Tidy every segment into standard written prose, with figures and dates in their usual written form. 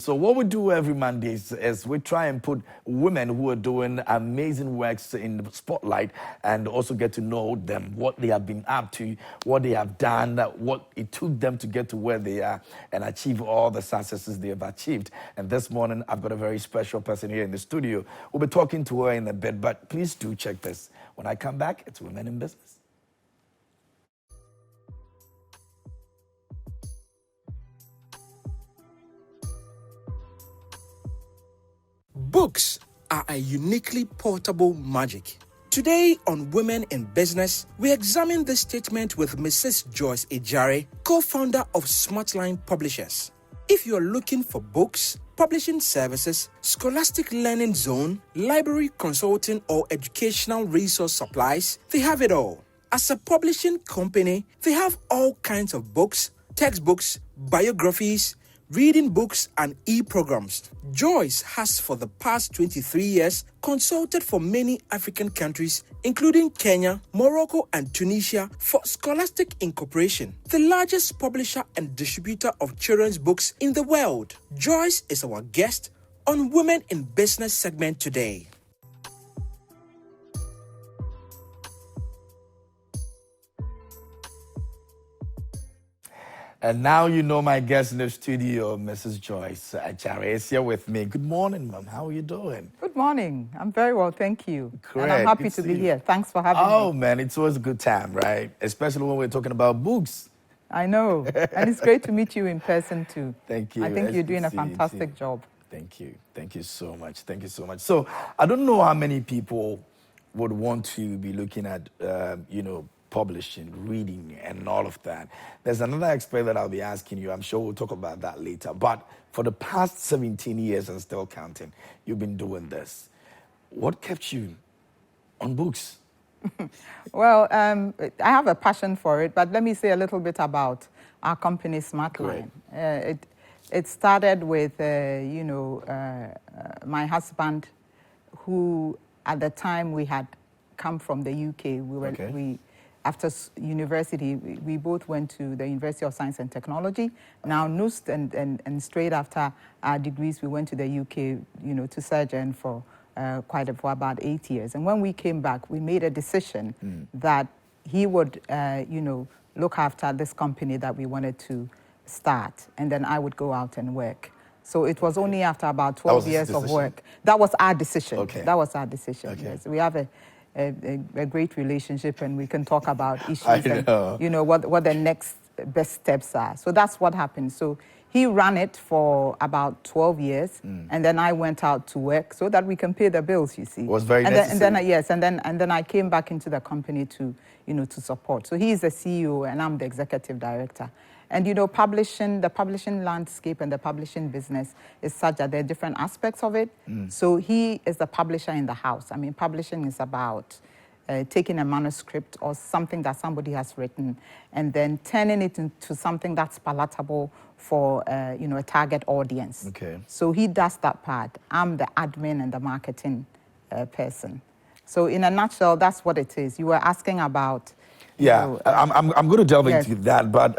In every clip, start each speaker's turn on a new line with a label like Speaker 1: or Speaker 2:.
Speaker 1: So what we do every Monday is we try and put women who are doing amazing works in the spotlight and also get to know them, what they have been up to, what they have done, what it took them to get to where they are and achieve all the successes they have achieved. And this morning, I've got a very special person here in the studio. We'll be talking to her in a bit, but please do check this. When I come back, it's Women in Business.
Speaker 2: Books are a uniquely portable magic. Today on Women in Business, we examine this statement with Mrs. Joyce Agyare, co-founder of Smartline Publishers. If you're looking for books, publishing services, scholastic learning zone, library consulting, or educational resource supplies, they have it all. As a publishing company, they have all kinds of books, textbooks, biographies, reading books, and e-programs. Joyce has for the past 23 years consulted for many African countries, including Kenya, Morocco, and Tunisia, for Scholastic Incorporation, the largest publisher and distributor of children's books in the world. Joyce is our guest on Women in Business segment today.
Speaker 1: And now you know my guest in the studio, Mrs. Joyce Agyare, is here with me. Good morning, Mom. How are you doing?
Speaker 3: Good morning. I'm very well, thank you.
Speaker 1: Great.
Speaker 3: And I'm happy to be here. Thanks for having me.
Speaker 1: Oh, man, it's always a good time, right? Especially when we're talking about books.
Speaker 3: I know. And it's great to meet you in person, too.
Speaker 1: Thank you.
Speaker 3: I think you're doing a fantastic job.
Speaker 1: Thank you. Thank you so much. Thank you so much. So I don't know how many people would want to be looking at, publishing, reading, and all of that. There's another aspect that I'll be asking you. I'm sure we'll talk about that later. But for the past 17 years and still counting, you've been doing this. What kept you on books?
Speaker 3: Well, I have a passion for it, but let me say a little bit about our company, Smartline. It started with, my husband, who at the time we had come from the UK. After university, we both went to the University of Science and Technology. Now, NUST, and straight after our degrees, we went to the UK, to surgeon for for about 8 years. And when we came back, we made a decision that he would, look after this company that we wanted to start, and then I would go out and work. So it was only after about 12 years of work. That was our decision. That was our decision. Yes. We have a great relationship, and we can talk about issues and what the next best steps are. So that's what happened. So he ran it for about 12 years, and then I went out to work so that we can pay the bills, you see.
Speaker 1: It was very necessary.
Speaker 3: And then I came back into the company to support. So he is the CEO and I'm the executive director. And the publishing landscape and the publishing business is such that there are different aspects of it. So he is the publisher in the house. I mean, publishing is about taking a manuscript or something that somebody has written and then turning it into something that's palatable for a target audience.
Speaker 1: Okay.
Speaker 3: So he does that part. I'm the admin and the marketing person. So in a nutshell, that's what it is. You were asking about.
Speaker 1: I'm going to delve into that, but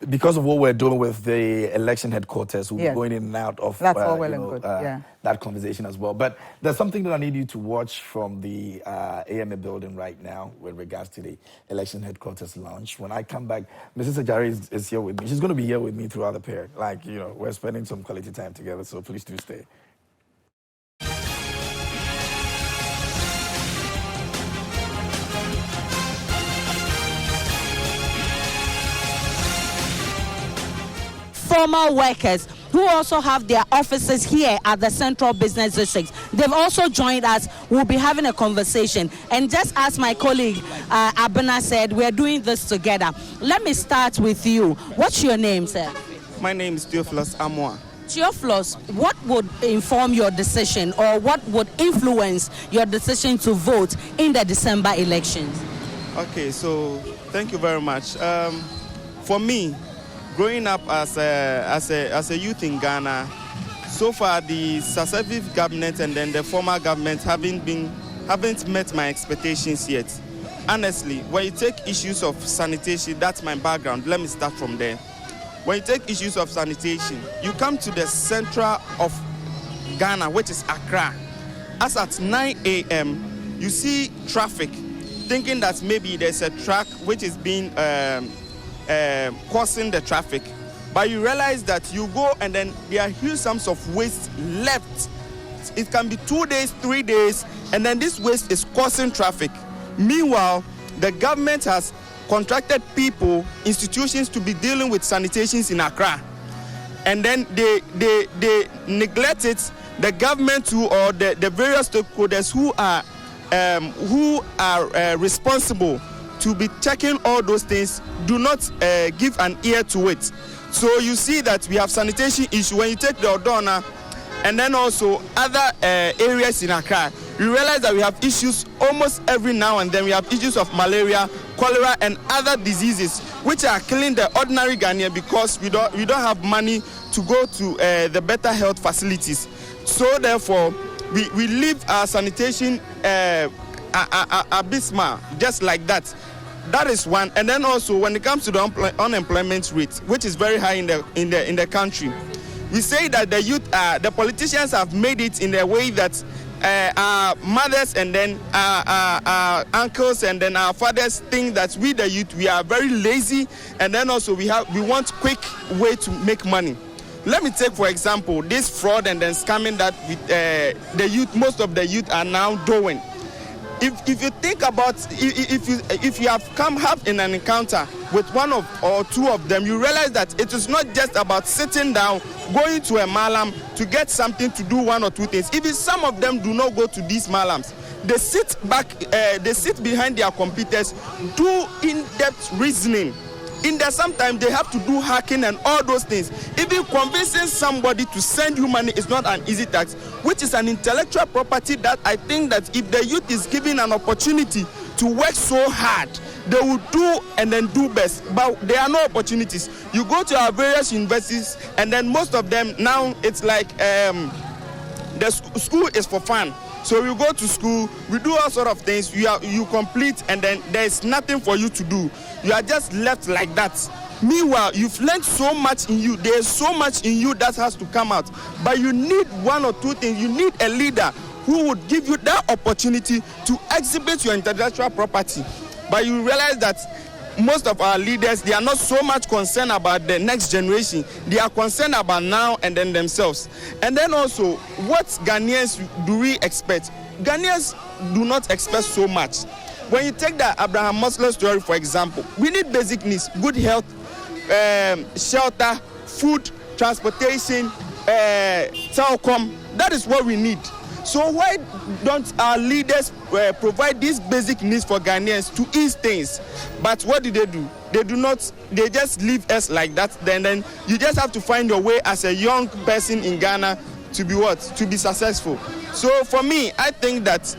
Speaker 1: because of what we're doing with the election headquarters, we'll be going in and out of that conversation as well. But there's something that I need you to watch from the AMA building right now with regards to the election headquarters launch. When I come back, Mrs. Agyare is here with me. She's going to be here with me throughout the period. We're spending some quality time together, so please do stay.
Speaker 4: Formal workers who also have their offices here at the Central Business District. They've also joined us. We'll be having a conversation. And just as my colleague Abena said, we're doing this together. Let me start with you. What's your name, sir?
Speaker 5: My name is Theophilus Amwa.
Speaker 4: Theophilus, what would inform your decision or what would influence your decision to vote in the December elections?
Speaker 5: Okay, so thank you very much. For me, growing up as a youth in Ghana, so far the successive government and then the former government haven't met my expectations yet. Honestly, when you take issues of sanitation, that's my background. Let me start from there. when you take issues of sanitation, you come to the central of Ghana, which is Accra. As at 9 a.m., you see traffic, thinking that maybe there's a truck which is being causing the traffic. But you realize that you go and then there are huge sums of waste left. It can be 2 days, 3 days, and then this waste is causing traffic. Meanwhile, the government has contracted people, institutions to be dealing with sanitations in Accra. And then they neglect it. The government too, or the various stakeholders who are responsible to be checking all those things do not give an ear to it. So you see that we have sanitation issue. When you take the Odona and then also other areas in Accra, you realize that we have issues almost every now and then. We have issues of malaria, cholera, and other diseases which are killing the ordinary Ghanaian because we don't have money to go to the better health facilities. So therefore, we leave our sanitation abysmal, just like that. That is one. And then also when it comes to the unemployment rate, which is very high in the country, we say that the youth, the politicians have made it in a way that our mothers and then our uncles and then our fathers think that we the youth, we are very lazy, and then also we want quick way to make money. Let me take for example this fraud and then scamming that the youth, most of the youth are now doing. If you think about if you have in an encounter with one or two of them, you realize that it is not just about sitting down, going to a malam to get something to do one or two things. Even some of them do not go to these malams. They sit back, they sit behind their computers, do in-depth reasoning. In there, sometimes they have to do hacking and all those things. Even convincing somebody to send you money is not an easy task, which is an intellectual property that I think that if the youth is given an opportunity to work so hard, they will do and then do best. But there are no opportunities. You go to our various universities, and then most of them now it's like the school is for fun. So you go to school, we do all sort of things, you complete, and then there's nothing for you to do. You are just left like that. Meanwhile, you've learned so much in you. There's so much in you that has to come out. But you need one or two things. You need a leader who would give you that opportunity to exhibit your intellectual property. But you realize that most of our leaders, they are not so much concerned about the next generation. They are concerned about now and then themselves. And then also, what Ghanaians do we expect? Ghanaians do not expect so much. When you take the Abraham Maslow story, for example, we need basic needs, good health, shelter, food, transportation, telecom. That is what we need. So why don't our leaders provide these basic needs for Ghanaians to ease things? But what do? They do not, they just leave us like that. Then you just have to find your way as a young person in Ghana to be what? To be successful. So for me, I think that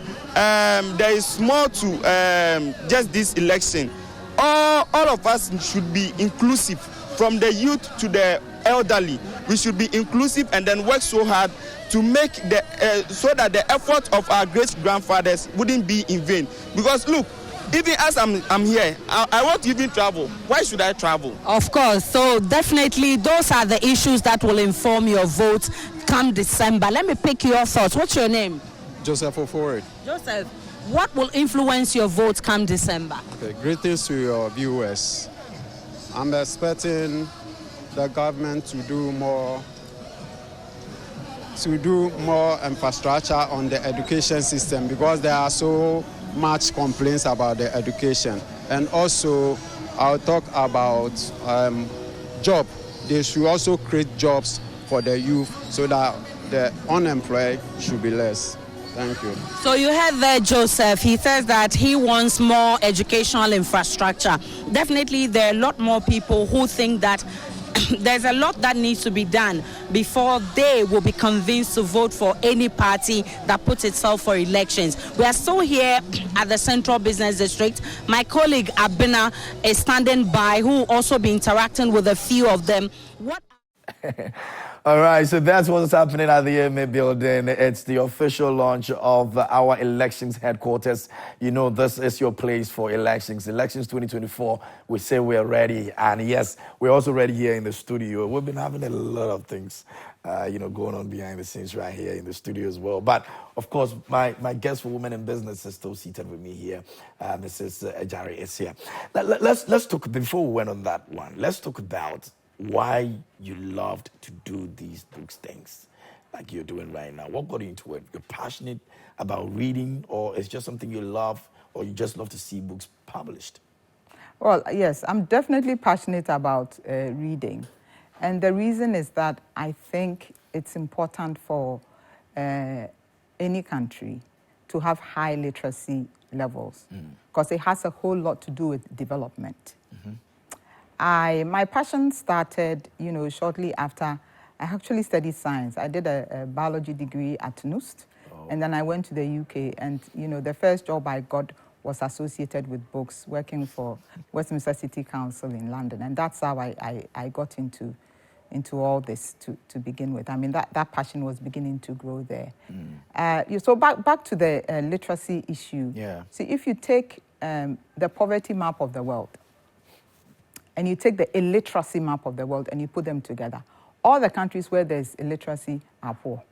Speaker 5: there is more to just this election. All of us should be inclusive, from the youth to the elderly. We should be inclusive and then work so hard to make so that the effort of our great-grandfathers wouldn't be in vain. Because look, even as I'm here, I want to even travel. Why should I travel?
Speaker 4: Of course. So definitely those are the issues that will inform your vote come December. Let me pick your thoughts. What's your name?
Speaker 6: Joseph Oforward.
Speaker 4: Joseph, what will influence your vote come December? Okay,
Speaker 6: greetings to your viewers. I'm expecting the government to do more infrastructure on the education system, because there are so much complaints about the education. And also, I'll talk about job. They should also create jobs for the youth so that the unemployed should be less. Thank you.
Speaker 4: So you heard there, Joseph. He says that he wants more educational infrastructure. Definitely, there are a lot more people who think that there's a lot that needs to be done before they will be convinced to vote for any party that puts itself for elections. We are still here at the Central Business District. My colleague Abena is standing by, who will also be interacting with a few of them.
Speaker 1: All right, so that's what's happening at the AMA building. It's the official launch of our elections headquarters. You know, this is your place for elections. Elections 2024, we say we are ready. And yes, we're also ready here in the studio. We've been having a lot of things, going on behind the scenes right here in the studio as well. But, of course, my guest for Women in Business is still seated with me here. Mrs. Agyare is here. Let's talk, before we went on that one, let's talk about why you loved to do these books things like you're doing right now. What got you into it? You're passionate about reading, or it's just something you love, or you just love to see books published?
Speaker 3: Well, yes, I'm definitely passionate about reading. And the reason is that I think it's important for any country to have high literacy levels, because it has a whole lot to do with development. My passion started, shortly after I actually studied science. I did a biology degree at NUST, and then I went to the UK, and, the first job I got was associated with books, working for Westminster City Council in London, and that's how I got into all this to begin with. I mean, that passion was beginning to grow there. So back to the literacy issue.
Speaker 1: Yeah.
Speaker 3: See, if you take the poverty map of the world, and you take the illiteracy map of the world and you put them together, all the countries where there's illiteracy are poor,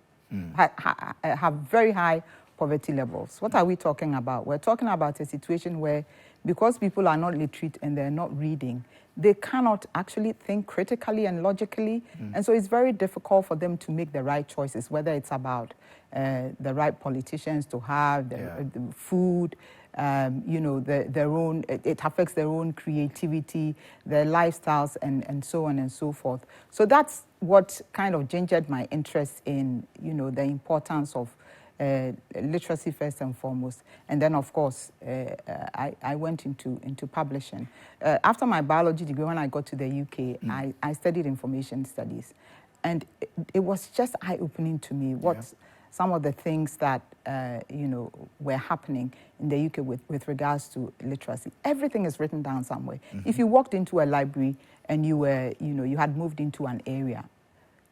Speaker 3: have very high poverty levels. What are we talking about? We're talking about a situation where, because people are not literate and they're not reading, they cannot actually think critically and logically. And so it's very difficult for them to make the right choices, whether it's about the right politicians to have, the food, their own, it affects their own creativity, their lifestyles, and so on and so forth. So that's what kind of gingered my interest in, the importance of literacy first and foremost. And then, of course, I went into publishing. After my biology degree, when I got to the UK, I studied information studies. And it was just eye-opening to me some of the things that, were happening in the UK with regards to literacy. Everything is written down somewhere. If you walked into a library and you had moved into an area,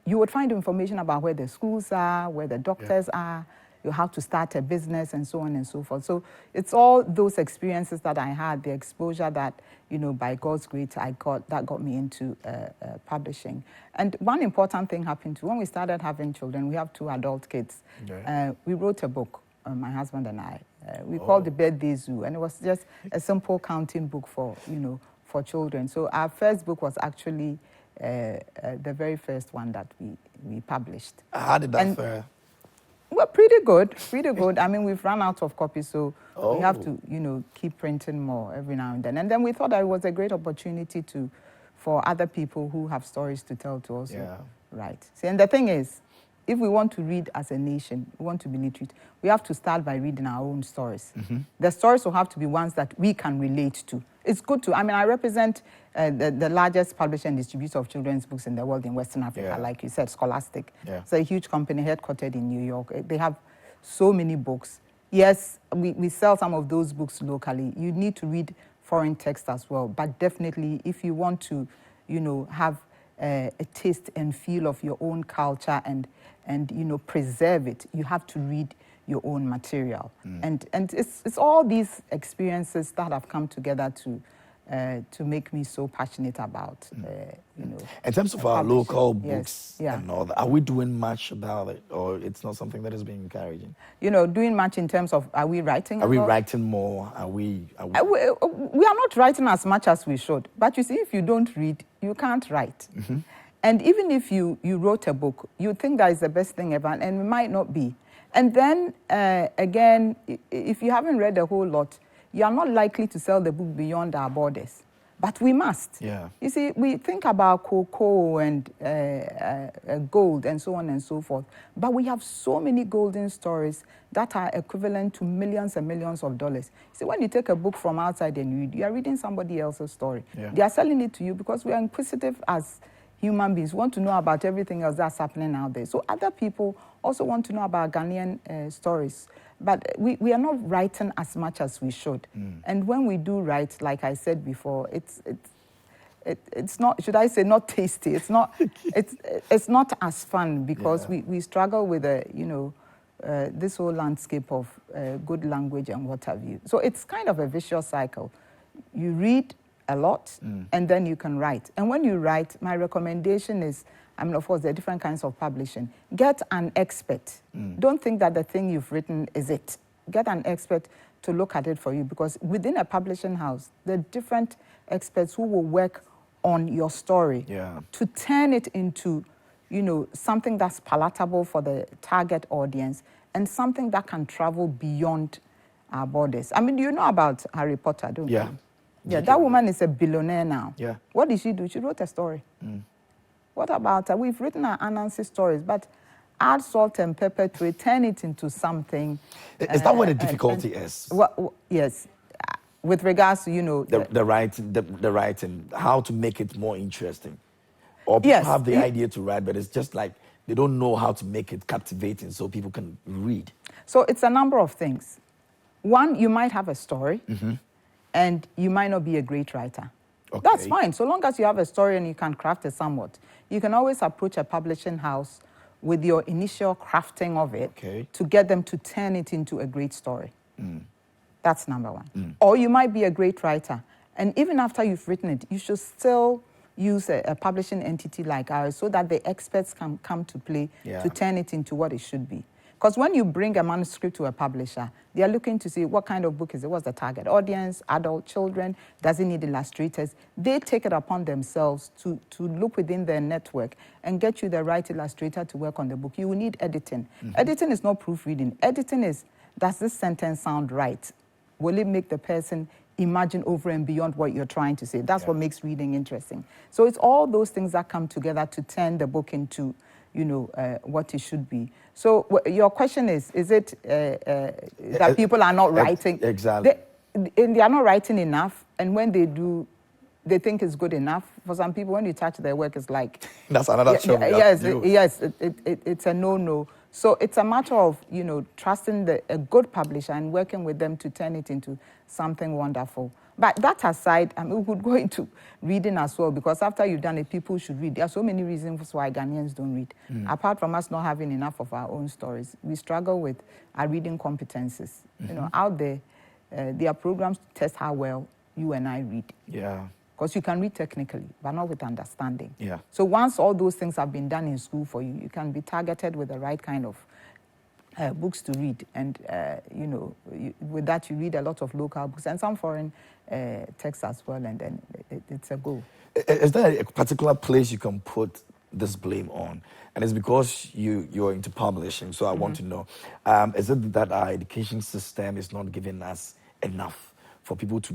Speaker 3: you would find information about where the schools are, where the doctors are, how to start a business, and so on and so forth. So it's all those experiences that I had, the exposure that, by God's grace, that got me into publishing. And one important thing happened too. When we started having children, we have 2 adult kids. We wrote a book, my husband and I. We called it Birthday Zoo, and it was just a simple counting book for children. So our first book was actually the very first one that we published.
Speaker 1: How did that fare?
Speaker 3: Well, pretty good. I mean, we've run out of copies, so we have to, keep printing more every now and then. And then we thought that it was a great opportunity for other people who have stories to tell to also write. See, and the thing is, if we want to read as a nation, we want to be literate, we have to start by reading our own stories. The stories will have to be ones that we can relate to. It's good to, I represent the largest publisher and distributor of children's books in the world in Western Africa, like you said, Scholastic. It's a huge company headquartered in New York. They have so many books. Yes, we sell some of those books locally. You need to read foreign text as well, but definitely if you want to, have a taste and feel of your own culture and preserve it, you have to read your own material. And it's all these experiences that have come together to make me so passionate about,
Speaker 1: In terms of our local books and all that, are we doing much about it, or it's not something that is being encouraging?
Speaker 3: Doing much in terms of, are we writing?
Speaker 1: Are we writing more? We
Speaker 3: are not writing as much as we should. But you see, if you don't read, you can't write. And even if you wrote a book, you think that is the best thing ever, and it might not be. And then, again, if you haven't read a whole lot, you are not likely to sell the book beyond our borders. But we must. You see, we think about cocoa and gold and so on and so forth. But we have so many golden stories that are equivalent to millions and millions of dollars. See, when you take a book from outside and read, you are reading somebody else's story. They are selling it to you because we are inquisitive as human beings. We want to know about everything else that's happening out there. So other people also want to know about Ghanaian stories. But we are not writing as much as we should. And when we do write, like I said before, it's not, should I say, not tasty. It's not, it's not as fun because we struggle with this whole landscape of good language and what have you. So it's kind of a vicious cycle. You read a lot and then you can write. And when you write, my recommendation is, I mean, of course, there are different kinds of publishing. Get an expert. Don't think that the thing you've written is it. Get an expert to look at it for you, because within a publishing house, there are different experts who will work on your story to turn it into, something that's palatable for the target audience and something that can travel beyond our borders. I mean, you know about Harry Potter, don't you? Yeah, that woman is a billionaire now.
Speaker 1: Yeah.
Speaker 3: What did she do? She wrote a story. What about her? We've written our Anansi stories, but add salt and pepper to it, turn it into something.
Speaker 1: Is that where the difficulty is?
Speaker 3: Well, yes. With regards to,
Speaker 1: the writing, how to make it more interesting. Or people have the idea to write, but it's just like they don't know how to make it captivating so people can read. So
Speaker 3: it's a number of things. One, you might have a story, and you might not be a great writer. Okay. That's fine, so long as you have a story and you can craft it somewhat. You can always approach a publishing house with your initial crafting of it to get them to turn it into a great story. That's number one. Or you might be a great writer, and even after you've written it, you should still use a publishing entity like ours so that the experts can come to play to turn it into what it should be. Because when you bring a manuscript to a publisher, they are looking to see what kind of book is it, what's the target audience, adult, children, does it need illustrators? They take it upon themselves to look within their network and get you the right illustrator to work on the book. You will need editing. Editing is not proofreading. Editing is, does this sentence sound right? Will it make the person imagine over and beyond what you're trying to say? That's what makes reading interesting. So it's all those things that come together to turn the book into, what it should be. So your question is it that people are not writing?
Speaker 1: Exactly.
Speaker 3: They are not writing enough, and when they do, they think it's good enough. For some people, when you touch their work, it's like...
Speaker 1: That's another show.
Speaker 3: It's a no-no. So it's a matter of, trusting a good publisher and working with them to turn it into something wonderful. But that aside, we would go into reading as well, because after you've done it, people should read. There are so many reasons why Ghanaians don't read. Apart from us not having enough of our own stories, we struggle with our reading competencies. Out there, there are programs to test how well you and I read.
Speaker 1: Yeah.
Speaker 3: Because you can read technically, but not with understanding.
Speaker 1: Yeah.
Speaker 3: So once all those things have been done in school for you, you can be targeted with the right kind of books to read. And, with that, you read a lot of local books and some foreign texts as well, and then it's a go.
Speaker 1: Is there a particular place you can put this blame on? And it's because you're into publishing, so I want to know, is it that our education system is not giving us enough for people to,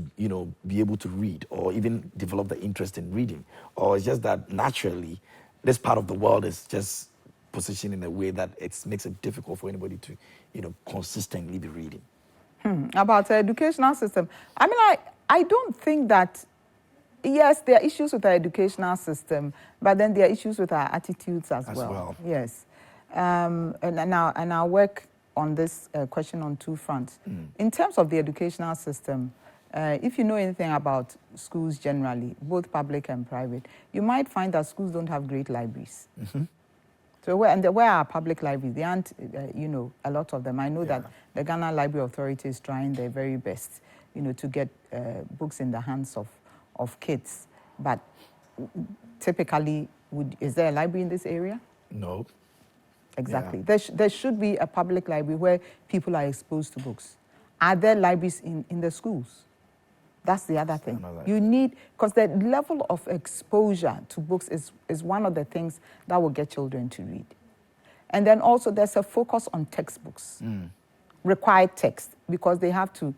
Speaker 1: be able to read or even develop the interest in reading? Or it's just that naturally, this part of the world is just positioned in a way that it makes it difficult for anybody to, consistently be reading?
Speaker 3: About the educational system, I don't think that, yes, there are issues with our educational system, but then there are issues with our attitudes as well. Yes. And I'll work on this question on two fronts. In terms of the educational system, if you know anything about schools generally, both public and private, you might find that schools don't have great libraries. So where are public libraries? There aren't, a lot of them. I know that the Ghana Library Authority is trying their very best, to get books in the hands of kids. But typically, is there a library in this area?
Speaker 1: No.
Speaker 3: Exactly. Yeah. There should be a public library where people are exposed to books. Are there libraries in the schools? That's the other thing. You need, because the level of exposure to books is one of the things that will get children to read. And then also there's a focus on textbooks, required text, because they have to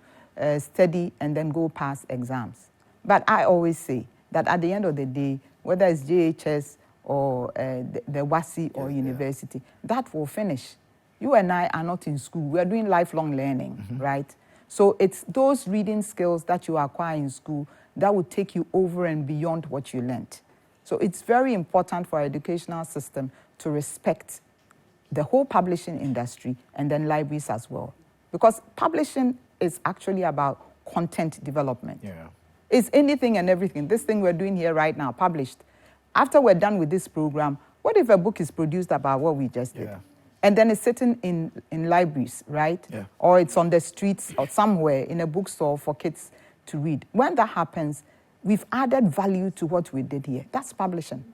Speaker 3: study and then go past exams. But I always say that at the end of the day, whether it's JHS or the WASI or university, that will finish. You and I are not in school. We are doing lifelong learning, right? So it's those reading skills that you acquire in school that will take you over and beyond what you learned. So it's very important for our educational system to respect the whole publishing industry and then libraries as well. Because publishing is actually about content development. It's anything and everything. This thing we're doing here right now, published. After we're done with this program, what if a book is produced about what we just did? And then it's sitting in libraries, right? Or it's on the streets or somewhere in a bookstore for kids to read. When that happens, we've added value to what we did here. That's publishing.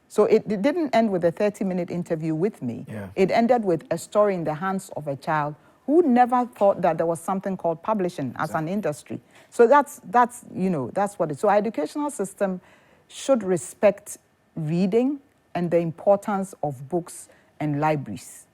Speaker 3: So it didn't end with a 30-minute interview with me. It ended with a story in the hands of a child who never thought that there was something called publishing as an industry. So that's what it is. So our educational system should respect reading and the importance of books and libraries.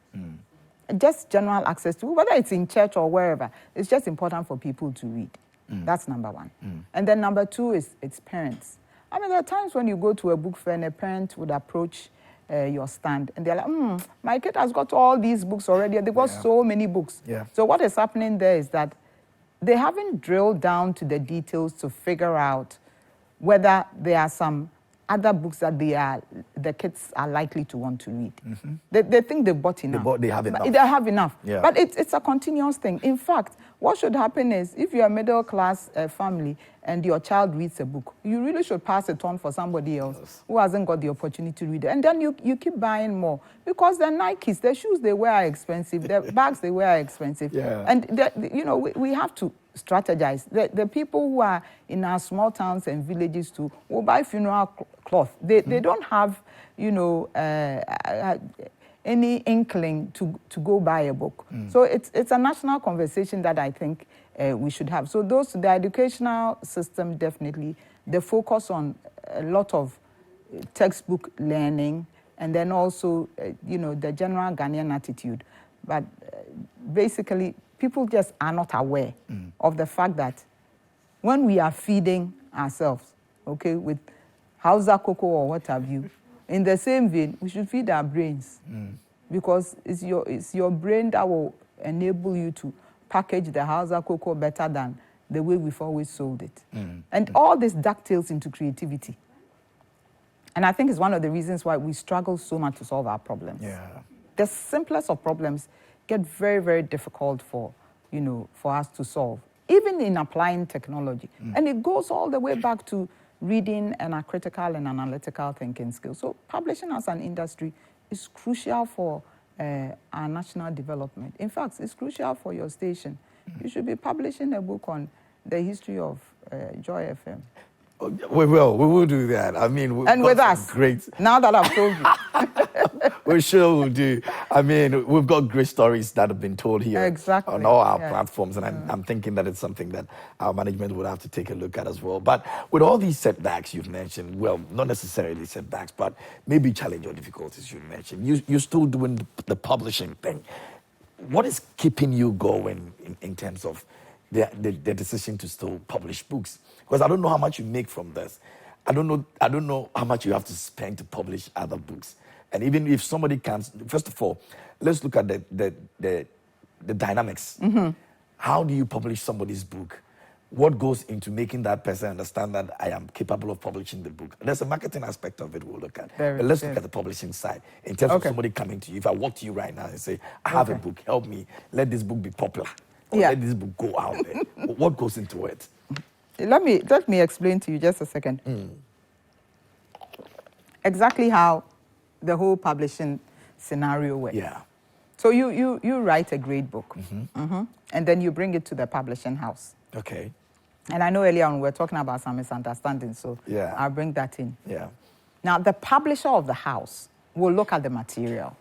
Speaker 3: Just general access to, whether it's in church or wherever, it's just important for people to read. That's number one. And then number two is it's parents. I mean, there are times when you go to a book fair and a parent would approach your stand and they're like, my kid has got all these books already. They've got so many books. So what is happening there is that they haven't drilled down to the details to figure out whether there are some other books that the kids are likely to want to read. They think they've bought enough.
Speaker 1: They have enough.
Speaker 3: They have enough. But it's a continuous thing. In fact, what should happen is if you're a middle-class family and your child reads a book, you really should pass it on for somebody else who hasn't got the opportunity to read it. And then you keep buying more because the Nikes, the shoes they wear are expensive, the bags they wear are expensive. And, we have to strategize. The people who are in our small towns and villages too will buy funeral cloth. They don't have, any inkling to go buy a book. So it's a national conversation that I think we should have. So the educational system definitely, the focus on a lot of textbook learning and then also, the general Ghanaian attitude. But basically, people just are not aware of the fact that when we are feeding ourselves, with Hausa cocoa or what have you, in the same vein, we should feed our brains because it's your brain that will enable you to package the Hausa cocoa better than the way we've always sold it. And all this dovetails into creativity. And I think it's one of the reasons why we struggle so much to solve our problems. The simplest of problems get very, very difficult for us to solve, even in applying technology. And it goes all the way back to reading and our critical and analytical thinking skills. So publishing as an industry is crucial for our national development. In fact, it's crucial for your station. You should be publishing a book on the history of Joy FM.
Speaker 1: We will do that. I mean,
Speaker 3: and with us,
Speaker 1: great.
Speaker 3: Now that I've told you,
Speaker 1: we sure will do. I mean, we've got great stories that have been told here on all our platforms, and I'm thinking that it's something that our management would have to take a look at as well. But with all these setbacks you've mentioned, well, not necessarily setbacks, but maybe challenge or difficulties you've mentioned, you're still doing the publishing thing. What is keeping you going in terms of the decision to still publish books? Because I don't know how much you make from this. I don't know how much you have to spend to publish other books. And even if somebody can, first of all, let's look at the dynamics. How do you publish somebody's book? What goes into making that person understand that I am capable of publishing the book? There's a marketing aspect of it we'll look at. But let's look at the publishing side. In terms of somebody coming to you, if I walk to you right now and say, I have a book, help me, let this book be popular. Or let this book go out there. What goes into it?
Speaker 3: Let me explain to you just a second. Exactly how the whole publishing scenario works. So you write a great book, and then you bring it to the publishing house. And I know earlier on we were talking about some misunderstandings, so I'll bring that in. Now, the publisher of the house will look at the material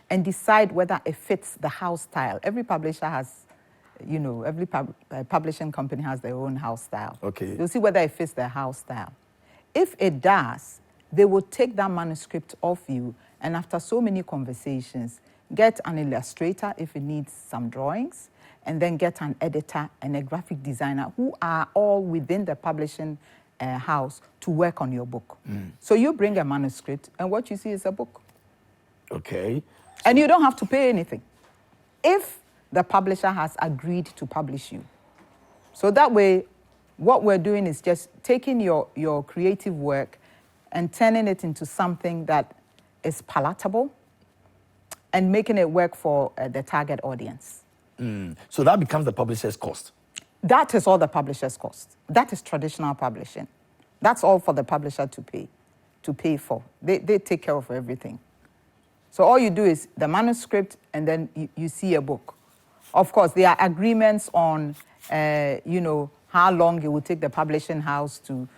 Speaker 3: and decide whether it fits the house style. Every publisher has, every publishing company has their own house style. You'll see whether it fits their house style. If it does, they will take that manuscript off you, and after so many conversations, get an illustrator if it needs some drawings, and then get an editor and a graphic designer who are all within the publishing house to work on your book. So you bring a manuscript, and what you see is a book. And you don't have to pay anything if the publisher has agreed to publish you. So that way, what we're doing is just taking your creative work and turning it into something that is palatable and making it work for the target audience.
Speaker 1: So that becomes the publisher's cost.
Speaker 3: That is all the publisher's cost. That is traditional publishing. That's all for the publisher to pay for. They take care of everything. So all you do is the manuscript, and then you see a book. Of course, there are agreements on, how long it will take the publishing house to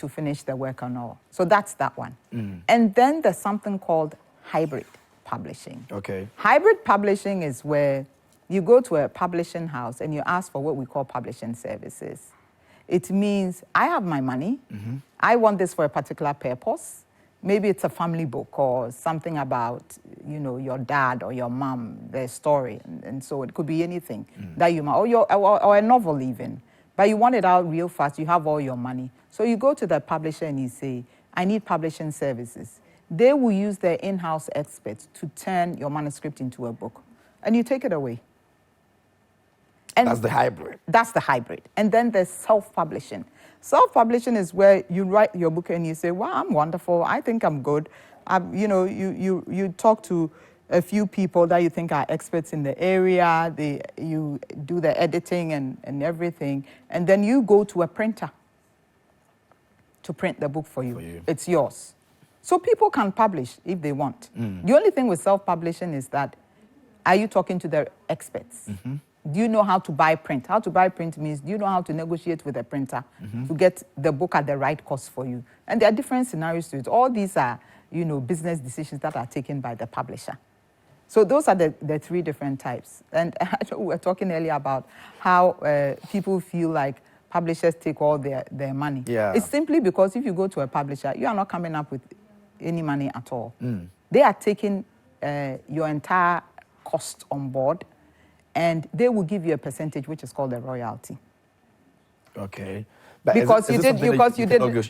Speaker 3: finish the work and all. So that's that one. And then there's something called hybrid publishing.
Speaker 1: Okay.
Speaker 3: Hybrid publishing is where you go to a publishing house and you ask for what we call publishing services. It means I have my money. I want this for a particular purpose. Maybe it's a family book or something about, your dad or your mom, their story. And so it could be anything that you might, or a novel even. But you want it out real fast. You have all your money. So you go to the publisher and you say, I need publishing services. They will use their in-house experts to turn your manuscript into a book. And you take it away. And
Speaker 1: that's the hybrid.
Speaker 3: That's the hybrid. And then there's self-publishing. Self-publishing is where you write your book and you say, well, I'm wonderful. I think I'm good. You talk to a few people that you think are experts in the area. You do the editing and everything. And then you go to a printer to print the book for you. It's yours. So people can publish if they want. The only thing with self-publishing is that, are you talking to the experts? Do you know how to buy print? How to buy print means, do you know how to negotiate with a printer to get the book at the right cost for you? And there are different scenarios to it. All these are, business decisions that are taken by the publisher. So those are the three different types. And we were talking earlier about how people feel like publishers take all their money.
Speaker 1: Yeah.
Speaker 3: It's simply because if you go to a publisher, you are not coming up with any money at all. They are taking your entire cost on board, and they will give you a percentage, which is called a royalty.
Speaker 1: Okay. But
Speaker 3: because
Speaker 1: you did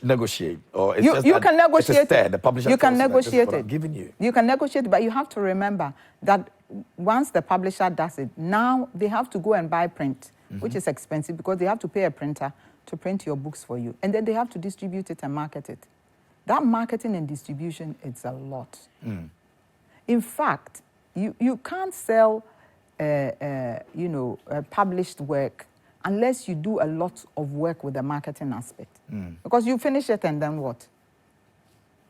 Speaker 1: negotiate, or it's
Speaker 3: you can negotiate
Speaker 1: it. The publisher
Speaker 3: you can negotiate it.
Speaker 1: Giving you.
Speaker 3: You can negotiate it, but you have to remember that once the publisher does it, now they have to go and buy print, which is expensive because they have to pay a printer to print your books for you, and then they have to distribute it and market it. That marketing and distribution, it's a lot. In fact, you can't sell published work unless you do a lot of work with the marketing aspect. Because you finish it and then what?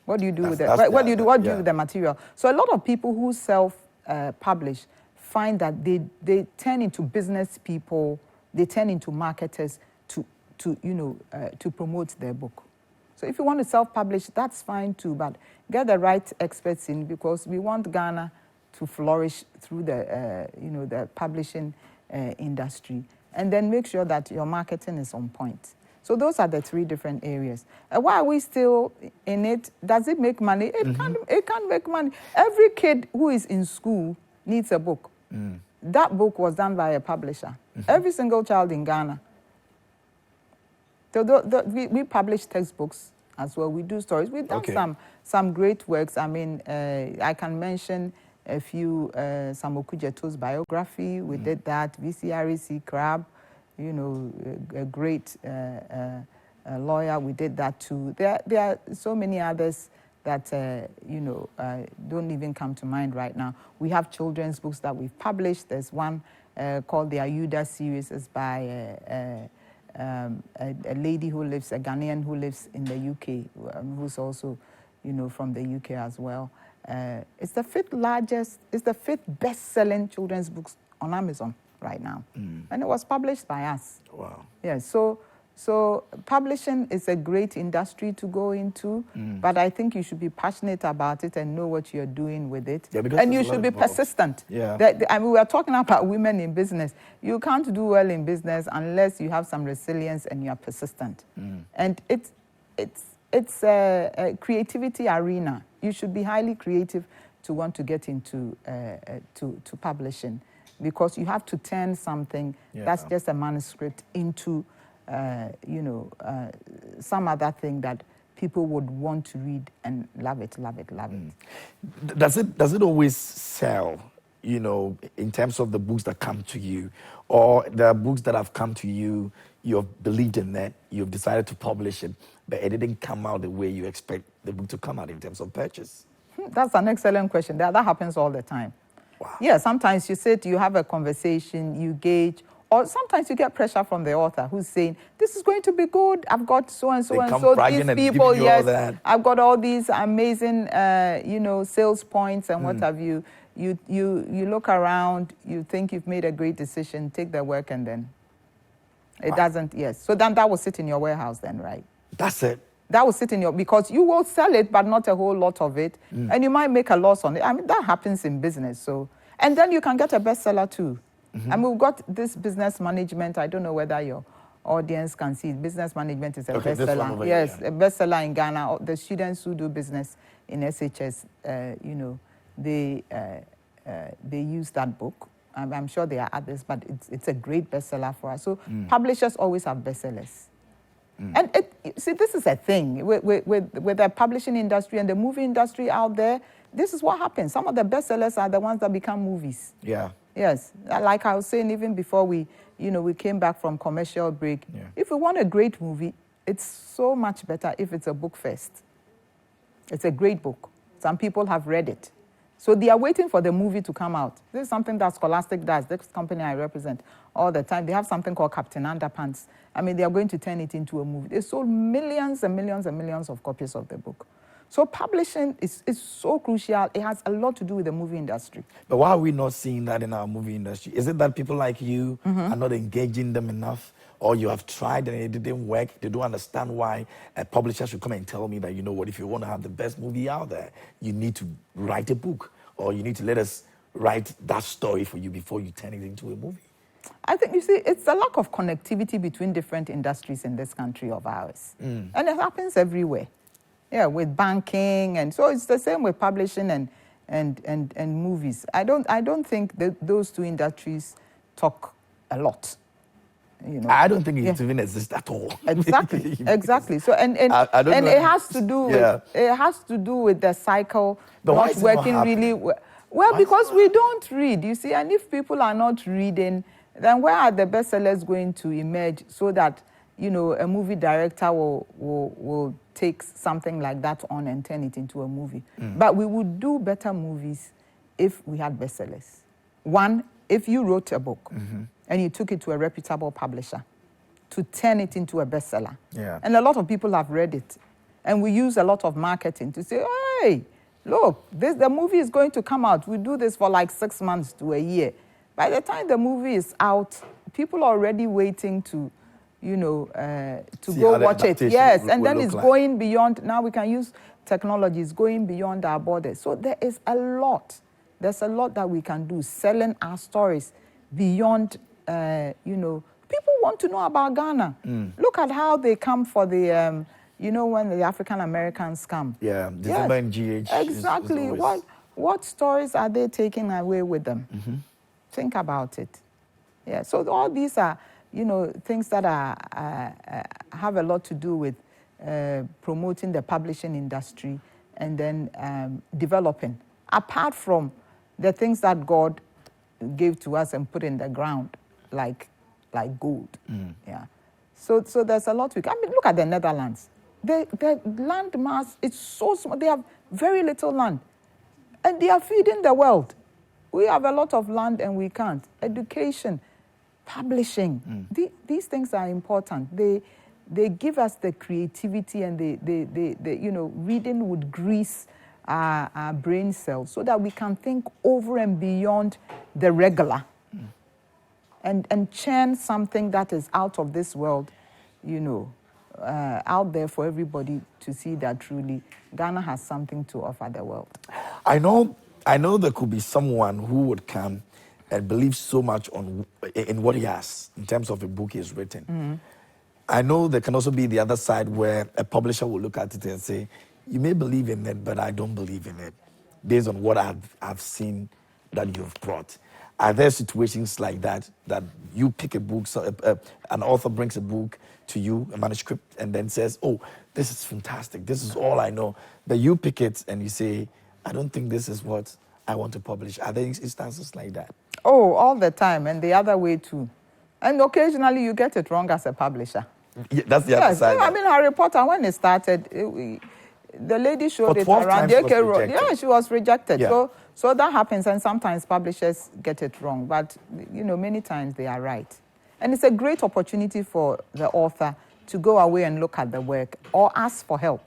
Speaker 3: What do you do with it? What do you do with the material? So a lot of people who self-publish find that they turn into business people, they turn into marketers to promote their book. So if you want to self-publish, that's fine too, but get the right experts in, because we want Ghana to flourish through the publishing industry, and then make sure that your marketing is on point. So those are the three different areas. Why are we still in it? Does it make money? It can't make money. Every kid who is in school needs a book. That book was done by a publisher. Every single child in Ghana. So we publish textbooks as well. We do stories. We've done some great works. I mean, I can mention a few, Samuel Kudjeto's biography. We did that. VCREC Crab, a great lawyer. We did that too. There are so many others that, don't even come to mind right now. We have children's books that we've published. There's one called the Ayuda series. It's by a lady a Ghanaian who lives in the UK, who's also, from the UK as well. It's the fifth best-selling children's books on Amazon right now. And it was published by us.
Speaker 1: Wow.
Speaker 3: Yeah, so publishing is a great industry to go into, but I think you should be passionate about it and know what you're doing with it. Yeah, and you should be persistent.
Speaker 1: Yeah.
Speaker 3: We were talking about women in business. You can't do well in business unless you have some resilience and you are persistent. And it's a creativity arena. You should be highly creative to want to get into to publishing, because you have to turn something that's just a manuscript into some other thing that people would want to read and love it.
Speaker 1: Does it always sell, in terms of the books that come to you, or the books that have come to you, you've believed in that, you've decided to publish it, but it didn't come out the way you expect the book to come out in terms of purchase?
Speaker 3: That's an excellent question. That happens all the time.
Speaker 1: Wow.
Speaker 3: Yeah, sometimes you have a conversation, you gauge, Or sometimes you get pressure from the author who's saying, this is going to be good. I've got so and so and so. These people, yes, I've got all these amazing, sales points and what have you. You look around, you think you've made a great decision, take the work, and then it doesn't, yes. So then that will sit in your warehouse then, right?
Speaker 1: That's it.
Speaker 3: That will sit in your, because you will sell it, but not a whole lot of it. And you might make a loss on it. I mean, that happens in business. So, and then you can get a bestseller too. I mean, we've got this business management. I don't know whether your audience can see it. Business management is a bestseller. Yes, a bestseller in Ghana. The students who do business in SHS, they use that book. I'm sure there are others, but it's a great bestseller for us. So publishers always have bestsellers. And see, this is a thing with the publishing industry and the movie industry out there. This is what happens. Some of the bestsellers are the ones that become movies.
Speaker 1: Yeah.
Speaker 3: Yes, like I was saying, even before we came back from commercial break, if we want a great movie, it's so much better if it's a book first. It's a great book. Some people have read it. So they are waiting for the movie to come out. This is something that Scholastic does, this company I represent all the time. They have something called Captain Underpants. I mean, they are going to turn it into a movie. They sold millions and millions and millions of copies of the book. So publishing is so crucial. It has a lot to do with the movie industry.
Speaker 1: But why are we not seeing that in our movie industry? Is it that people like you are not engaging them enough? Or you have tried and it didn't work? They don't understand why a publisher should come and tell me that, you know what, if you want to have the best movie out there, you need to write a book. Or you need to let us write that story for you before you turn it into a movie.
Speaker 3: I think, you see, it's a lack of connectivity between different industries in this country of ours. And it happens everywhere. Yeah, with banking, and so it's the same with publishing and movies. I don't think that those two industries talk a lot.
Speaker 1: I don't think it even exists at all.
Speaker 3: Exactly. So and it has to do with the cycle not working really well. Well, because we don't read, you see, and if people are not reading, then where are the bestsellers going to emerge so that a movie director will take something like that on and turn it into a movie. But we would do better movies if we had bestsellers. One, if you wrote a book and you took it to a reputable publisher to turn it into a bestseller.
Speaker 1: Yeah.
Speaker 3: And a lot of people have read it. And we use a lot of marketing to say, hey, look, the movie is going to come out. We do this for like 6 months to a year. By the time the movie is out, people are already waiting to go watch it. Yes, and then it's going beyond. Now we can use technology. It's going beyond our borders. So there is a lot. There's a lot that we can do, selling our stories beyond, people want to know about Ghana. Look at how they come for the, when the African Americans come.
Speaker 1: Yeah, December and GH.
Speaker 3: Exactly.
Speaker 1: Is always...
Speaker 3: What stories are they taking away with them? Think about it. Yeah, so all these are, things that have a lot to do with promoting the publishing industry and then developing. Apart from the things that God gave to us and put in the ground, like gold. Yeah. So there's a lot to it. I mean, look at the Netherlands. The land mass, it's so small. They have very little land. And they are feeding the world. We have a lot of land and we can't. Education, publishing, these things are important. They give us the creativity, and reading would grease our brain cells so that we can think over and beyond the regular and churn something that is out of this world, out there for everybody to see that truly Ghana has something to offer the world.
Speaker 1: I know there could be someone who would come and believe so much in what he has in terms of a book he's written. I know there can also be the other side where a publisher will look at it and say, you may believe in it, but I don't believe in it, based on what I've seen that you've brought. Are there situations like that you pick a book, so an author brings a book to you, a manuscript, and then says, oh, this is fantastic, this is all I know, but you pick it and you say, I don't think this is what I want to publish. Are there instances like that?
Speaker 3: Oh, all the time, and the other way too. And occasionally you get it wrong as a publisher.
Speaker 1: Yeah, that's the other side.
Speaker 3: I mean, Harry Potter, when it started, the lady showed it around. Yeah, she was rejected.
Speaker 1: Yeah.
Speaker 3: So that happens, and sometimes publishers get it wrong. But, many times they are right. And it's a great opportunity for the author to go away and look at the work or ask for help.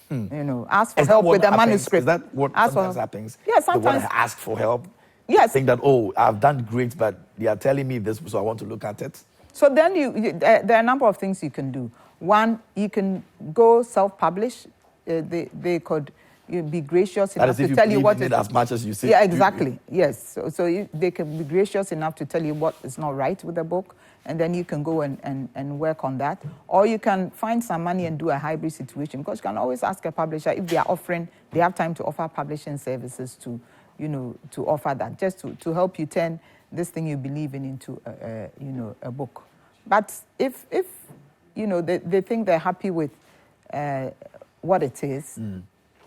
Speaker 3: Ask for help with the manuscript.
Speaker 1: Is that what sometimes happens?
Speaker 3: Yeah, sometimes.
Speaker 1: They want to ask for help.
Speaker 3: Yes.
Speaker 1: Think that, oh, I've done great, but they are telling me this, so I want to look at it.
Speaker 3: So then there are a number of things you can do. One, you can go self-publish. They could be gracious enough to tell you what
Speaker 1: is as much as you say.
Speaker 3: Yeah, exactly. Yes. So they can be gracious enough to tell you what is not right with the book, and then you can go and work on that. Or you can find some money and do a hybrid situation, because you can always ask a publisher if they have time to offer publishing services to offer that, just to help you turn this thing you believe in into a book. But if they think they're happy with what it is,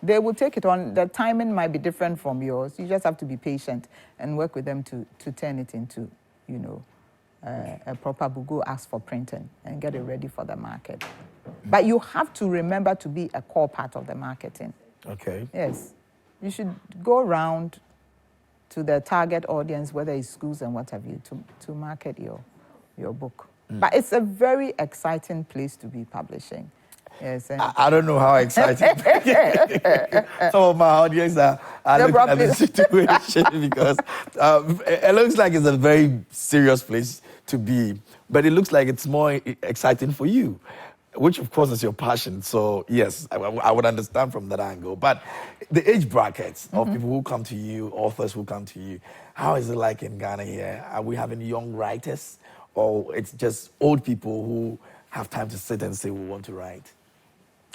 Speaker 3: they will take it on. The timing might be different from yours. You just have to be patient and work with them to turn it into a proper book. Go ask for printing and get it ready for the market. But you have to remember to be a core part of the marketing.
Speaker 1: Okay.
Speaker 3: Yes. You should go around to the target audience, whether it's schools and what have you, to market your book. But it's a very exciting place to be publishing. Yes,
Speaker 1: I don't know how exciting. Some of my audience are looking at the situation because it looks like it's a very serious place to be. But it looks like it's more exciting for you, which of course is your passion. So yes, I would understand from that angle. But the age brackets of people who come to you, authors who come to you, how is it like in Ghana here? Are we having young writers, or it's just old people who have time to sit and say we want to write?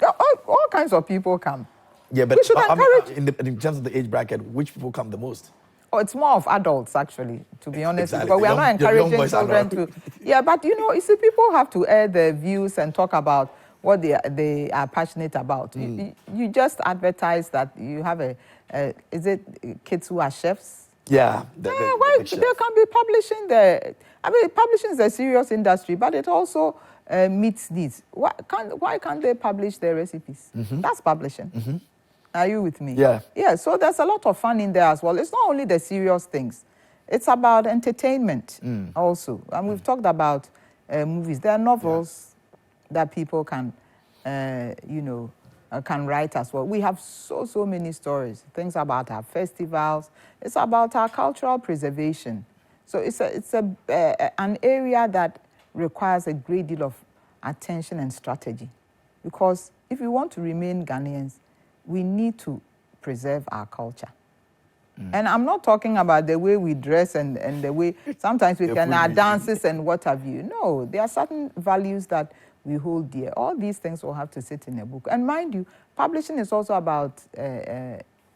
Speaker 3: All kinds of people come.
Speaker 1: Yeah, but
Speaker 3: we should encourage.
Speaker 1: In terms of the age bracket, which people come the most?
Speaker 3: Oh, it's more of adults, actually, to be honest.
Speaker 1: Exactly.
Speaker 3: But we are not encouraging children to. Yeah, but you see, people have to air their views and talk about what they are passionate about. You just advertise that you have is it kids who are chefs?
Speaker 1: Yeah.
Speaker 3: They can be publishing publishing is a serious industry, but it also meets needs. Why can't they publish their recipes? That's publishing. Are you with me?
Speaker 1: Yeah.
Speaker 3: Yeah, so there's a lot of fun in there as well. It's not only the serious things. It's about entertainment also. And we've talked about movies. There are novels that people can write as well. We have so many stories. Things about our festivals. It's about our cultural preservation. So it's an area that requires a great deal of attention and strategy. Because if we want to remain Ghanaians, we need to preserve our culture. And I'm not talking about the way we dress and the way sometimes we can our dances and what have you. No, there are certain values that we hold dear. All these things will have to sit in a book. And mind you, publishing is also about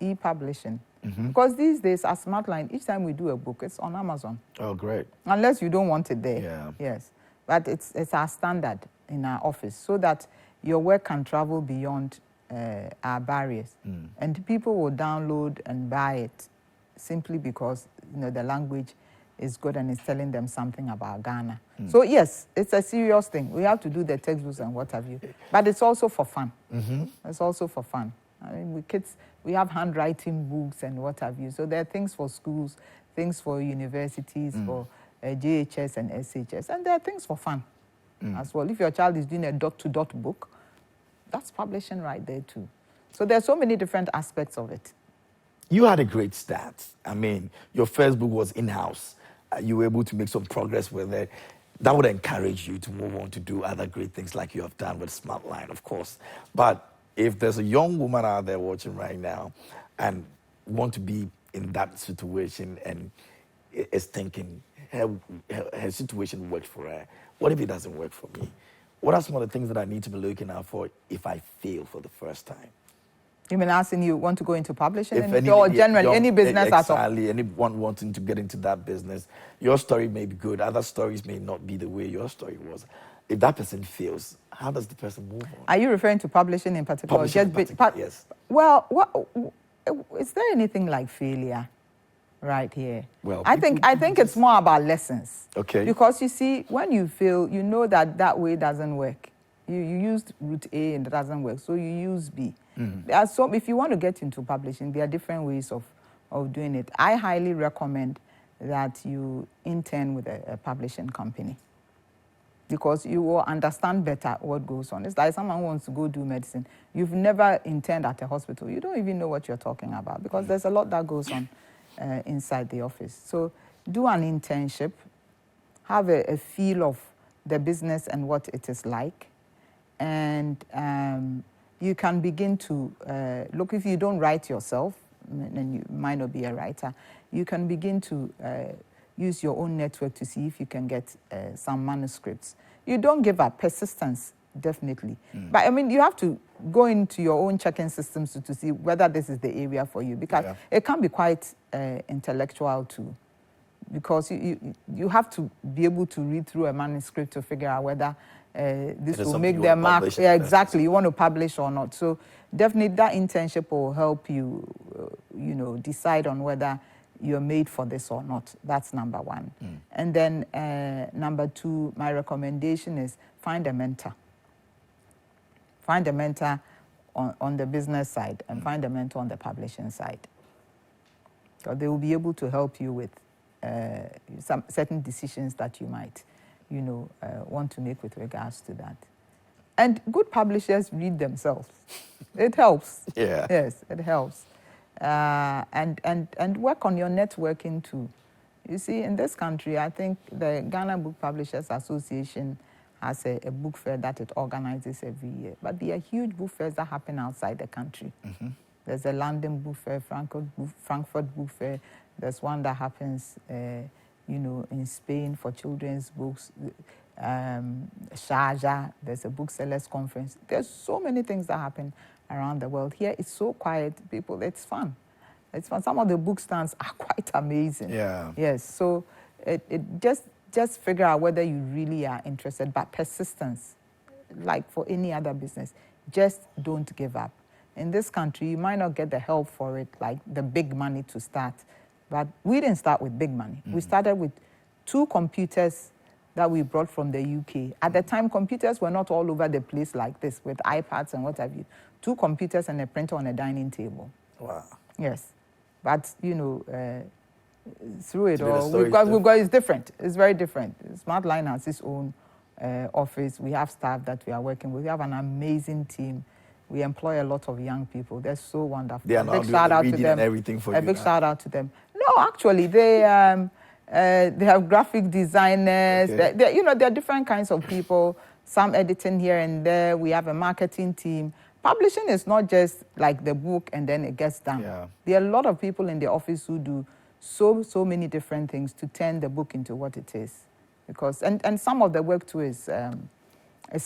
Speaker 3: e-publishing. Because these days, at Smartline, each time we do a book, it's on Amazon.
Speaker 1: Oh, great.
Speaker 3: Unless you don't want it there.
Speaker 1: Yeah.
Speaker 3: Yes. But it's our standard in our office so that your work can travel beyond our barriers. And people will download and buy it simply because the language is good and it's telling them something about Ghana. So yes, it's a serious thing. We have to do the textbooks and what have you. But it's also for fun. It's also for fun. I mean, we have handwriting books and what have you. So there are things for schools, things for universities, for JHS and SHS. And there are things for fun as well. If your child is doing a dot-to-dot book, that's publishing right there too. So there are so many different aspects of it.
Speaker 1: You had a great start. I mean, your first book was in-house. You were able to make some progress with it. That would encourage you to move on to do other great things like you have done with Smartline, of course. But if there's a young woman out there watching right now and want to be in that situation and is thinking her situation worked for her, what if it doesn't work for me? What are some of the things that I need to be looking out for if I fail for the first time?
Speaker 3: You mean asking you want to go into publishing or generally any business at all?
Speaker 1: Exactly, anyone wanting to get into that business. Your story may be good, other stories may not be the way your story was. If that person fails, how does the person move on?
Speaker 3: Are you referring to publishing in particular?
Speaker 1: Yes.
Speaker 3: Well, is there anything like failure right here?
Speaker 1: Well,
Speaker 3: I think it's more about lessons.
Speaker 1: Okay.
Speaker 3: Because you see, when you fail, you know that way doesn't work. You used route A and it doesn't work, so you use B. There are if you want to get into publishing, there are different ways of doing it. I highly recommend that you intern with a publishing company. because you will understand better what goes on. It's like someone who wants to go do medicine. You've never interned at a hospital. You don't even know what you're talking about because there's a lot that goes on inside the office. So do an internship, have a feel of the business and what it is like, and you can begin to look. If you don't write yourself, and you might not be a writer, you can begin to use your own network to see if you can get some manuscripts. You don't give up. Persistence, definitely. But I mean, you have to go into your own checking systems to see whether this is the area for you, because it can be quite intellectual too, because you have to be able to read through a manuscript to figure out whether this will make their mark. Yeah, exactly. You want to publish or not. So definitely that internship will help you, you know, decide on whether you're made for this or not. That's number one. And then number two, my recommendation is find a mentor. Find a mentor on the business side and find a mentor on the publishing side. So they will be able to help you with some certain decisions that you might, you know, want to make with regards to that. And good publishers read themselves. It helps.
Speaker 1: Yeah.
Speaker 3: Yes, it helps. And work on your networking too. You see, in this country, I think the Ghana Book Publishers Association has a book fair that it organizes every year. But there are huge book fairs that happen outside the country. There's a London Book Fair, Frankfurt Book Fair. There's one that happens, you know, in Spain for children's books. Sharjah, there's a booksellers conference. There's so many things that happen around the world. Here it's so quiet, people. It's fun. It's fun. Some of the book stands are quite amazing.
Speaker 1: Yeah.
Speaker 3: Yes. So it just figure out whether you really are interested. But persistence, like for any other business, just don't give up. In this country, you might not get the help for it, like the big money to start. But we didn't start with big money. We started with 2 computers that we brought from the UK. At the time, computers were not all over the place like this with iPads and what have you. 2 computers and a printer on a dining table.
Speaker 1: Wow.
Speaker 3: Yes. But, you know, through it all, we've got it's different. It's very different. Smartline has its own office. We have staff that we are working with. We have an amazing team. We employ a lot of young people. They're so wonderful.
Speaker 1: They are now doing the reading and everything for you.
Speaker 3: A big shout out to them. No, actually, they have graphic designers.
Speaker 1: Okay.
Speaker 3: You know, there are different kinds of people. Some editing here and there. We have a marketing team. Publishing is not just like the book and then it gets done.
Speaker 1: Yeah.
Speaker 3: There are a lot of people in the office who do so many different things to turn the book into what it is. Because and some of the work too is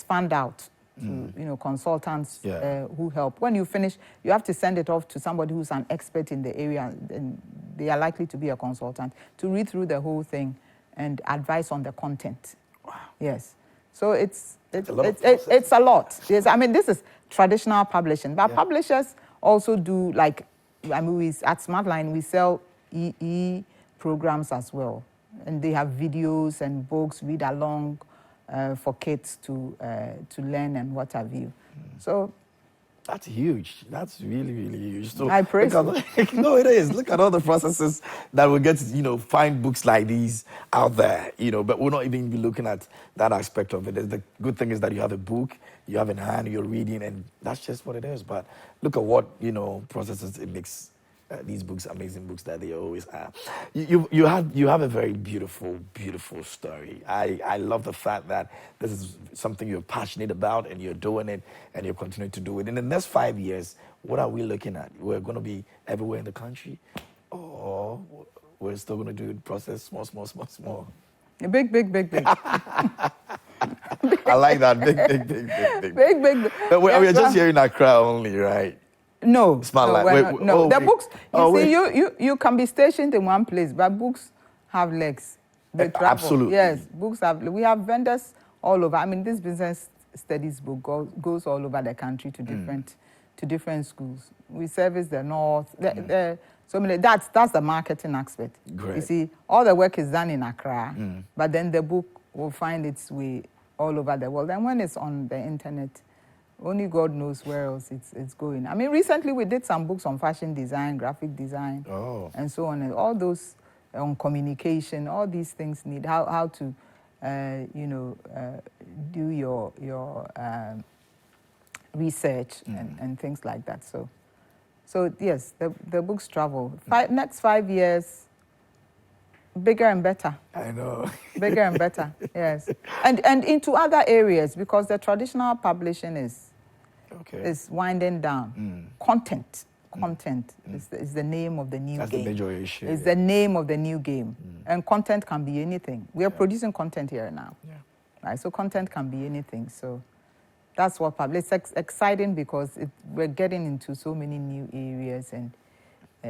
Speaker 3: fanned out to you know, consultants who help. When you finish, you have to send it off to somebody who's an expert in the area, and they are likely to be a consultant, to read through the whole thing and advise on the content.
Speaker 1: Wow.
Speaker 3: Yes. So it's a lot. Yes, I mean, this is traditional publishing, but publishers also do, like, I mean, at Smartline we sell EE programs as well, and they have videos and books, read along for kids to learn and what have you. So
Speaker 1: that's huge. That's really, really huge. So
Speaker 3: I praise you.
Speaker 1: No, it is. Look at all the processes that we get to, you know, find books like these out there, you know, but we're not even be looking at that aspect of it. The good thing is that you have a book, you have in hand, you're reading, and that's just what it is. But look at what, you know, processes it makes these books, amazing books that they always have. You have a very beautiful story. I love the fact that this is something you're passionate about and you're doing it and you're continuing to do it. In the next 5 years, what are we looking at? We're going to be everywhere in the country, or we're still going to do the process small.
Speaker 3: Big.
Speaker 1: I like that. Big. But we're just here in Accra only, right?
Speaker 3: No,
Speaker 1: Smartline.
Speaker 3: No. The books, you can be stationed in one place, but books have legs. They travel.
Speaker 1: Absolutely.
Speaker 3: Yes, books have. We have vendors all over. I mean, this business studies book goes all over the country to different schools. We service the north. So many. That's the marketing aspect.
Speaker 1: Great.
Speaker 3: You see, all the work is done in Accra, but then the book will find its way all over the world. And when it's on the internet, only God knows where else it's going. I mean, recently we did some books on fashion design, graphic design, and so on. And all those on communication, all these things need how to do your research and things like that. So yes, the books travel. Next 5 years, bigger and better.
Speaker 1: I know.
Speaker 3: Bigger and better, yes. And into other areas, because the traditional publishing is winding down. Content is the name of the new game.
Speaker 1: That's the major issue.
Speaker 3: It's the name of the new game. And content can be anything. We are producing content here now.
Speaker 1: Yeah.
Speaker 3: Right? So content can be anything. So that's what it's exciting because we're getting into so many new areas and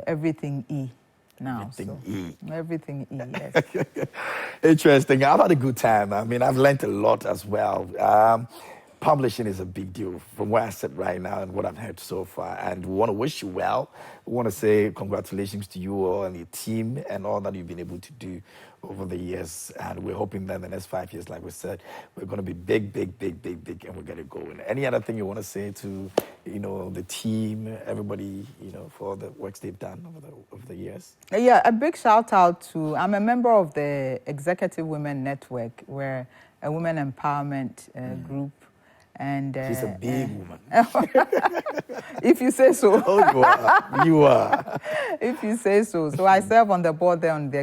Speaker 3: everything now. Everything yes.
Speaker 1: Interesting. I've had a good time. I mean, I've learned a lot as well. Publishing is a big deal from where I sit right now and what I've heard so far. And we want to wish you well. We want to say congratulations to you all and your team and all that you've been able to do over the years. And we're hoping that in the next 5 years, like we said, we're going to be big, and we're going to go. And any other thing you want to say to, the team, everybody, for all the works they've done over the years?
Speaker 3: Yeah, a big shout out to, I'm a member of the Executive Women Network, where a women empowerment group. And
Speaker 1: she's a big woman.
Speaker 3: If you say so.
Speaker 1: Oh, you are.
Speaker 3: If you say so. So I serve on the board there on the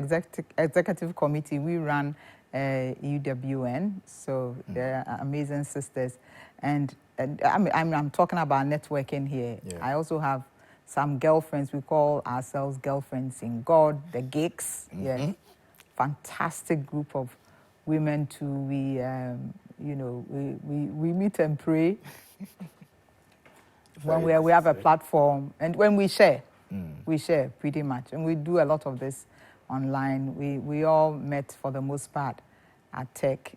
Speaker 3: executive committee. We run UWN. So they're amazing sisters. And I'm talking about networking here. Yeah. I also have some girlfriends. We call ourselves Girlfriends in God, the Geeks. Yes. Fantastic group of women too. We meet and pray when we have a platform, and when we share pretty much, and we do a lot of this online. We all met for the most part at Tech.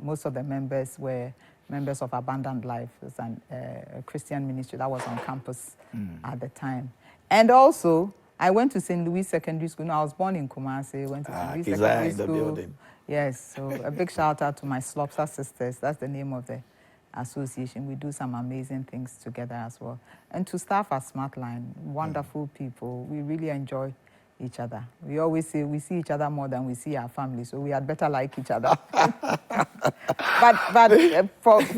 Speaker 3: Most of the members were members of Abundant Life. It was a Christian ministry that was on campus at the time, and also I went to St. Louis Secondary School. No, I was born in Kumasi. Went to St. Louis Secondary School. Yes, so a big shout out to my Slopsa sisters. That's the name of the association. We do some amazing things together as well. And to staff at Smartline, wonderful people. We really enjoy each other. We always say we see each other more than we see our family, so we had better like each other. but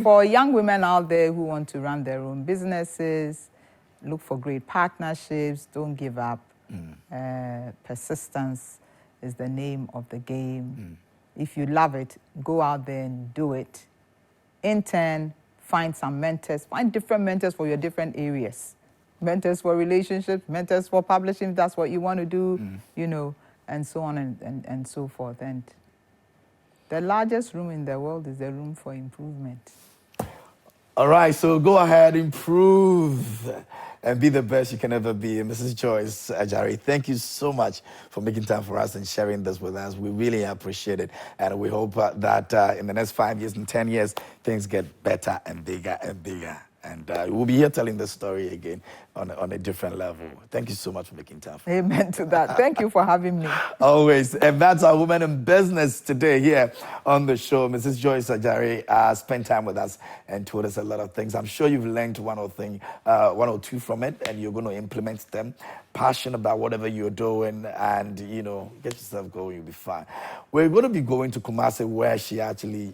Speaker 3: for young women out there who want to run their own businesses, look for great partnerships, don't give up. Persistence is the name of the game. If you love it, go out there and do it. Intern, find some mentors. Find different mentors for your different areas. Mentors for relationships, mentors for publishing, if that's what you want to do, and so on and so forth. And the largest room in the world is the room for improvement.
Speaker 1: All right, so go ahead, improve, and be the best you can ever be. Mrs. Joyce Agyare, thank you so much for making time for us and sharing this with us. We really appreciate it. And we hope that in the next 5 years and 10 years, things get better and bigger and bigger. And we'll be here telling this story again on a different level. Thank you so much for making time for us.
Speaker 3: Amen to that. Thank you for having me.
Speaker 1: Always. And that's our woman in business today here on the show. Mrs. Joyce Agyare spent time with us and told us a lot of things. I'm sure you've learned one or two from it, and you're going to implement them. Passionate about whatever you're doing, and, get yourself going, you'll be fine. We're going to be going to Kumasi, where she actually,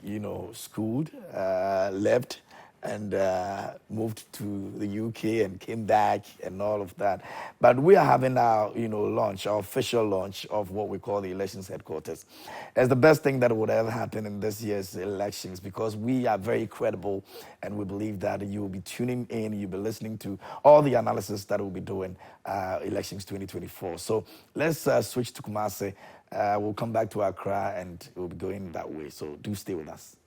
Speaker 1: schooled, lived, and moved to the UK and came back and all of that. But we are having our, launch, our official launch of what we call the elections headquarters. It's the best thing that would ever happen in this year's elections, because we are very credible, and we believe that you will be tuning in, you'll be listening to all the analysis that we'll be doing elections 2024. So let's switch to Kumasi. We'll come back to Accra, and we'll be going that way. So do stay with us.